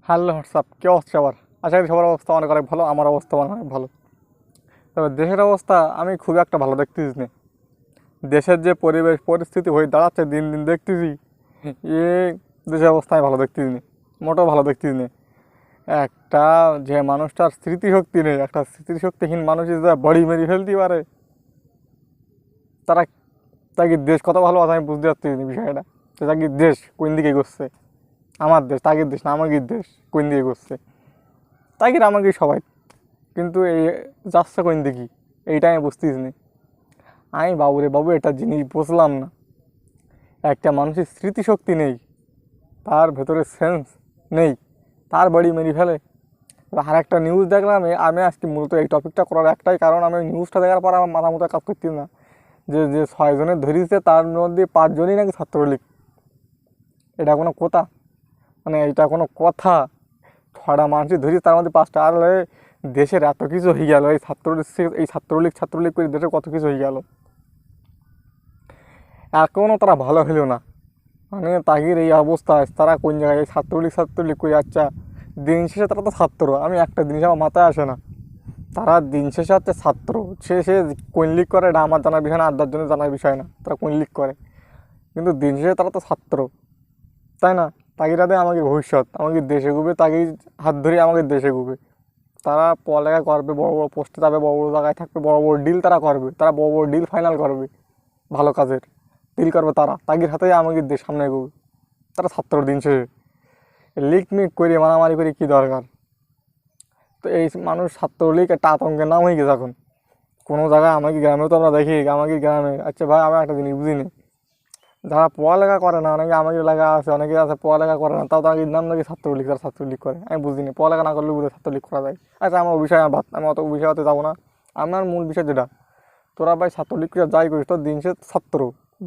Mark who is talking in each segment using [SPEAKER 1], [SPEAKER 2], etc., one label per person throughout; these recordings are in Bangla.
[SPEAKER 1] হ্যালো হোয়াটসঅ্যাপ, কী অবস্থা সবার? আশা করি সবার অবস্থা অনেক অনেক ভালো। আমার অবস্থা অনেক ভালো। তবে দেশের অবস্থা আমি খুব একটা ভালো দেখতেছি না। দেশের যে পরিবেশ পরিস্থিতি হয়ে দাঁড়াচ্ছে দিন দিন দেখতেছি, এ দেশের অবস্থা আমি ভালো দেখতেছি না, মোটেও ভালো দেখতেছি না। একটা যে মানুষটার স্মৃতিশক্তি নেই, একটা স্মৃতিশক্তিহীন মানুষ যা বড়ি মেরে ফেলতে পারে, তারা তাকে দেশ কত ভালো আছে আমি বুঝতে পারতেছি না বিষয়টা। তো তাকে দেশ কোন দিকে এগোচ্ছে, আমার দেশ তাগির দেশ না আমাদের দেশ কোন দিকে এগোচ্ছে, তাগির আমাকে সবাই, কিন্তু এই যাচ্ছে কোন দিকে এইটা আমি বুঝতেছি না। আমি বাবুরে বাবু একটা জিনিস বুঝলাম না, একটা মানুষের স্মৃতিশক্তি নেই, তার ভেতরে সেন্স নেই, তার বাড়ি মেরে ফেলে। আর একটা নিউজ দেখলাম, আমি আজকে মূলত এই টপিকটা করার একটাই কারণ, আমি নিউজটা দেখার পর আমার মাথা মতো কাজ করতেছি না যে যে 6 জনের ধরিয়েছে তার মধ্যে 5জনই নাকি ছাত্রলীগ। এটা কোনো কথা? মানে এটা কোনো কথা? 6টা মানুষই ধরি তার মধ্যে 5টা। আর দেশের এত কিছু হয়ে গেল এই ছাত্রলীগ করে দেশের কত কিছু হয়ে গেল, এখনও তারা ভালো হলো না। মানে তাগির এই অবস্থা, তারা কোন জায়গায় এই ছাত্রলীগ করে? আচ্ছা, দিন শেষে তারা তো ছাত্র। আমি একটা জিনিস আমার মাথায় আসে না, তারা দিন শেষে হচ্ছে ছাত্র, সে কোন লীগ করে এটা আমার জানার বিষয় না, আর 10 জনের জানার বিষয় না তারা কোন লীগ করে, কিন্তু দিন শেষে তারা তো ছাত্র, তাই না? তাগিরাতে আমাদের ভবিষ্যৎ, আমাদের দেশে গুবে, তাগির হাত ধরে আমাদের দেশে গুবে। তারা পড়ালেখা করবে, বড় বড় পোস্টে যাবে, বড় বড় জায়গায় থাকবে, বড় বড় ডিল তারা করবে, তারা বড় বড় ডিল ফাইনাল করবে, ভালো কাজের ডিল করবে তারা, তাগির হাতে আমাদের দেশ সামনে এগোবে। তারা ছাত্র দিন শেষে লিক মিক করে মারামারি করে কী দরকার? তো এই মানুষ ছাত্রলীগ একটা আতঙ্কের নাম হয়ে গেছে এখন কোনো জায়গায়। আমাদের গ্রামেও তো আমরা দেখি, আমাদের গ্রামে, আচ্ছা ভাই আমি একটা জিনিস বুঝিনি, যারা পড়ালেখা করে না, অনেকে আমাদের এলাকা আছে, অনেকে আছে পড়ালেখা করে না, তাও তাদের নাম নাকি ছাত্রলীগ, তারা ছাত্রলীগ করে। আমি বুঝিনি পড়ালেখা না করলে বুঝে ছাত্রলীগ করা যায়। আচ্ছা আমার বিষয় বাদ, আমি অত বিষয় হতে যাবো না। আমার মূল বিষয় যেটা, তোরা ভাই ছাত্রলীগ করে যাই করিস, তোর দিন শেষে ছাত্র,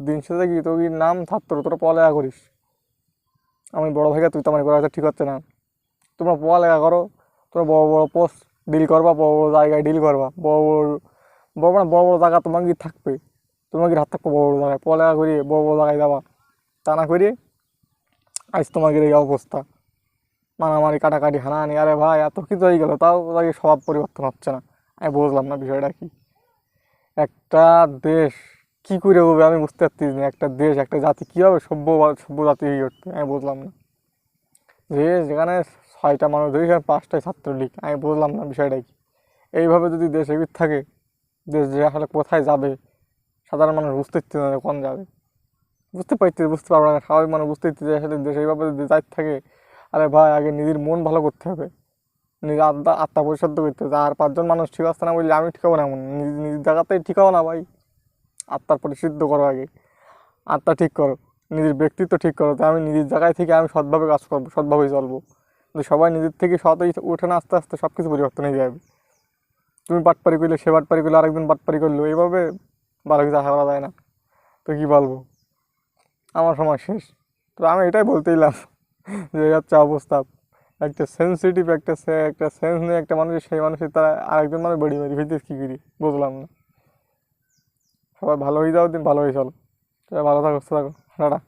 [SPEAKER 1] দিন শেষে কি তোর নাম ছাত্র, তোরা পড়ালেখা করিস। আমি বড় ভাইকে তুই তো মনে করা ঠিক হচ্ছে না। তোমরা পড়ালেখা করো, তোমরা বড় বড় পোস্ট ডিল করবা, বড় বড় জায়গায় ডিল করবা, বড় বড় বড় মানে বড় বড় জায়গা তোমাকে থাকবে, তোমাকে হাত থাকবে বড় বড় জায়গায়, পড়ালেখা করিয়ে বড় বড় জায়গায় যাবা। তা না করিয়ে আজ তোমাদের এই অবস্থা, মারামারি কাটাকাটি হানাহানি। আরে ভাই এত কিছু হয়ে গেল, তাও তাকে স্বভাব পরিবর্তন হচ্ছে না। আমি বুঝলাম না বিষয়টা কি। একটা দেশ কি করে হবে আমি বুঝতে পারছি না। একটা দেশ, একটা জাতি কীভাবে সভ্য জাতি হয়ে উঠবে আমি বুঝলাম না। যে যেখানে 6টা মানুষ ধরি, সেখানে 5টাই ছাত্রলীগ। আমি বুঝলাম না বিষয়টা কি। এইভাবে যদি দেশ এগিয়ে থাকে, দেশ যে আসলে কোথায় যাবে সাধারণ মানুষ বুঝতে পারছে না কোন যাবে। বুঝতে পারবো না, স্বাভাবিক মানুষ বুঝতে পারছে যে আসলে দেশ এইভাবে যদি যাইতে থাকে, আরে ভাই আগে নিজের মন ভালো করতে হবে, নিজের আত্মা পরিশুদ্ধ করতে হবে। আর 5জন মানুষ ঠিক আসছে না বললে আমি ঠিক হবো না এমন, নিজের জায়গাতেই ঠিক হবো না ভাই। আত্মার পরিশুদ্ধ করো আগে, আত্মা ঠিক করো, নিজের ব্যক্তিত্ব ঠিক করো। তো আমি নিজের জায়গায় থেকে আমি সৎভাবে কাজ করবো, সৎভাবেই চলবো। কিন্তু সবাই নিজের থেকে সৎই উঠে না, আস্তে আস্তে সব কিছু পরিবর্তন হয়ে যাবে। তুমি বাটপারি করলে, সে বাটপারি করলে, আরেকদিন বাটপারি করলো, এইভাবে ভালো কিছু আশা করা যায় না। তো কী বলবো, আমার সময় শেষ। তো আমি এটাই বলতে এলাম যে হচ্ছে অবস্থা, একটা সেন্সিটিভ একটা সেন্স নেই একটা মানুষের, সেই মানুষের তারা আরেকজন মানুষ বডি মেরে ফেলতে কী করি বুঝলাম না। সবাই ভালো হয়ে যাও, দিন ভালো হয়ে চলো। সবাই ভালো থাকো, সুস্থ থাকো, টাটা।